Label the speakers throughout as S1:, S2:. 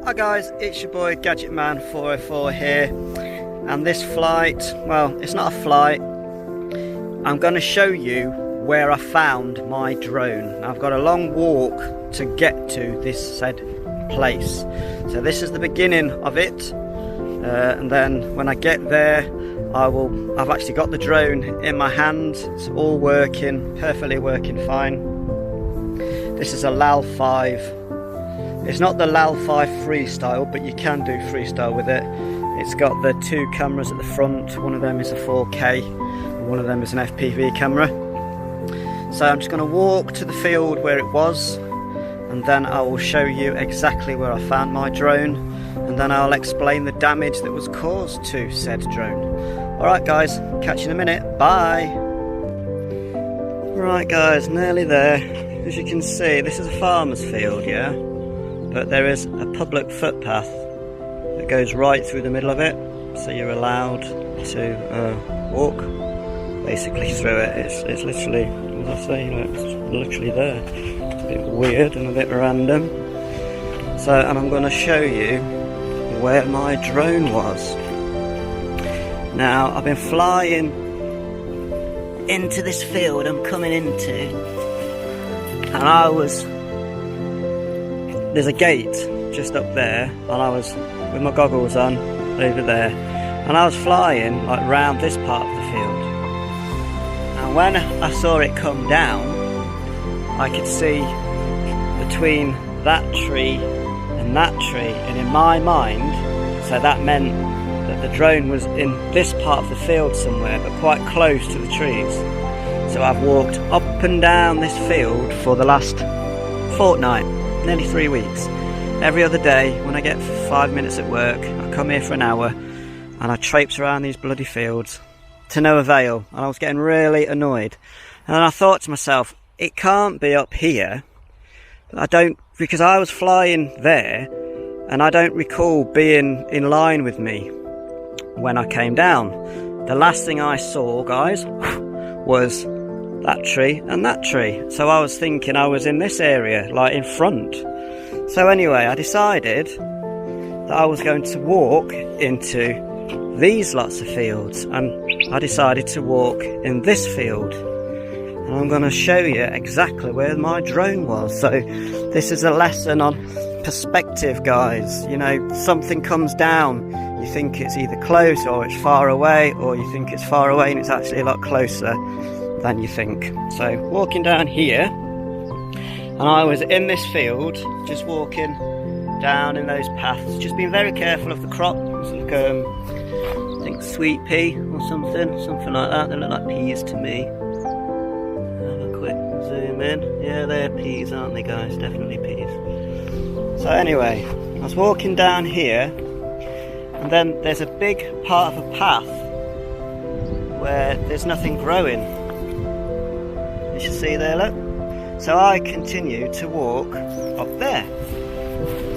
S1: Hi guys, it's your boy Gadget Man 404 here, and this flight, well, it's not a flight. I'm going to show you where I found my drone. I've got a long walk to get to this said place, so this is the beginning of it, and then when I get there I've actually got the drone in my hand. It's all working, perfectly working fine. This is a Lal 5. It's not the Lal 5 freestyle, but you can do freestyle with it. It's got the two cameras at the front. One of them is a 4K, and one of them is an FPV camera. So I'm just going to walk to the field where it was, and then I will show you exactly where I found my drone, and then I'll explain the damage that was caused to said drone. Alright guys, catch you in a minute, bye! Right guys, nearly there. As you can see, this is a farmer's field, yeah? But there is a public footpath that goes right through the middle of it, so you're allowed to walk basically through it. It's literally, as I say, it's literally there. It's a bit weird and a bit random. So, and I'm going to show you where my drone was. Now, I've been flying into this field I'm coming into, and there's a gate just up there, and I was with my goggles on over there, and I was flying like round this part of the field, and when I saw it come down I could see between that tree and that tree, and in my mind, so that meant that the drone was in this part of the field somewhere, but quite close to the trees. So I've walked up and down this field for the last fortnight, nearly 3 weeks. Every other day when I get 5 minutes at work, I come here for an hour and I traipse around these bloody fields to no avail, and I was getting really annoyed. And then I thought to myself, it can't be up here, because I was flying there and I don't recall being in line with me when I came down. The last thing I saw, guys, was that tree and that tree. So I was thinking I was in this area, like in front. So anyway, I decided that I was going to walk into these lots of fields, and I decided to walk in this field. And I'm going to show you exactly where my drone was. So this is a lesson on perspective, guys. You know, something comes down, you think it's either close or it's far away, or you think it's far away and it's actually a lot closer than you think. So walking down here, and I was in this field just walking down in those paths, just being very careful of the crop. It's like I think sweet pea or something like that. They look like peas to me. Have a quick zoom in. Yeah, they're peas, aren't they guys? Definitely peas. So anyway, I was walking down here, and then there's a big part of a path where there's nothing growing. You should see there, look. So I continue to walk up there.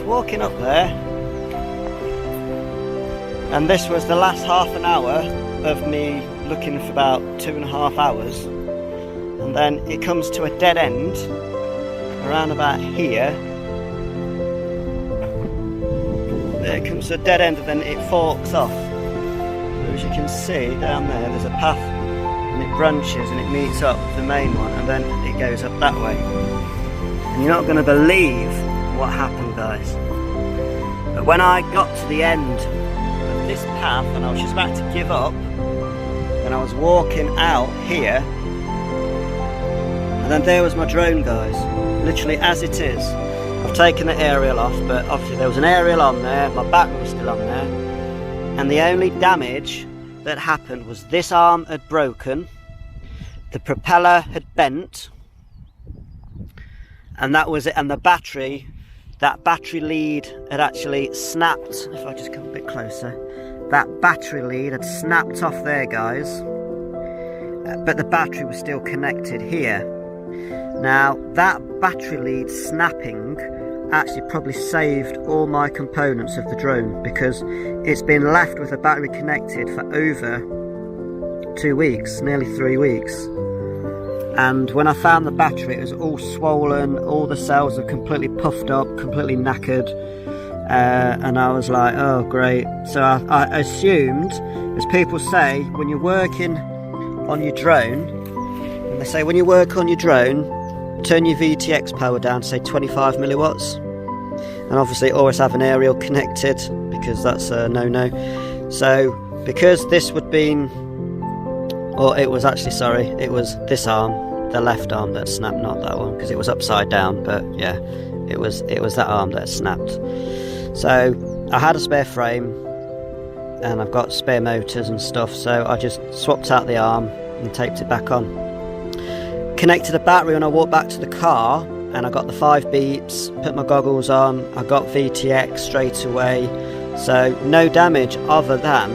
S1: Walking up there, and this was the last half an hour of me looking for about 2.5 hours, and then it comes to a dead end around about here. There comes to a dead end, and then it forks off. So as you can see down there's a path, and it branches and it meets up with the main one, and then it goes up that way. And you're not going to believe what happened, guys. But when I got to the end of this path and I was just about to give up, and I was walking out here, and then there was my drone, guys, literally as it is. I've taken the aerial off, but obviously there was an aerial on there, my battery was still on there, and the only damage that happened was this arm had broken, the propeller had bent, and that was it. And that battery lead had actually snapped. If I just come a bit closer, that battery lead had snapped off there, guys, but the battery was still connected here. Now that battery lead snapping actually probably saved all my components of the drone, because it's been left with the battery connected for over 2 weeks, nearly 3 weeks. And when I found the battery, it was all swollen, all the cells are completely puffed up, completely knackered. and I was like, oh great. So I assumed, as people say, when you're working on your drone, and they say when you work on your drone, turn your VTX power down to say 25 milliwatts, and obviously always have an aerial connected, because that's a no-no. So because this would been, or it was actually, sorry, it was this arm, the left arm that snapped, not that one, because it was upside down, but yeah, it was that arm that snapped. So I had a spare frame and I've got spare motors and stuff, so I just swapped out the arm and taped it back on. Connected a battery when I walked back to the car, and I got the 5 beeps, put my goggles on, I got VTX straight away. So no damage other than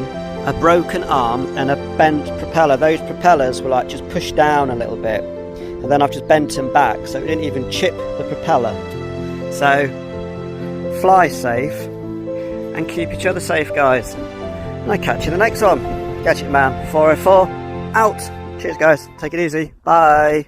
S1: a broken arm and a bent propeller. Those propellers were like just pushed down a little bit, and then I've just bent them back, so it didn't even chip the propeller. So fly safe and keep each other safe, guys. And I catch you in the next one. Gadget Man 404 out. Cheers guys, take it easy, bye.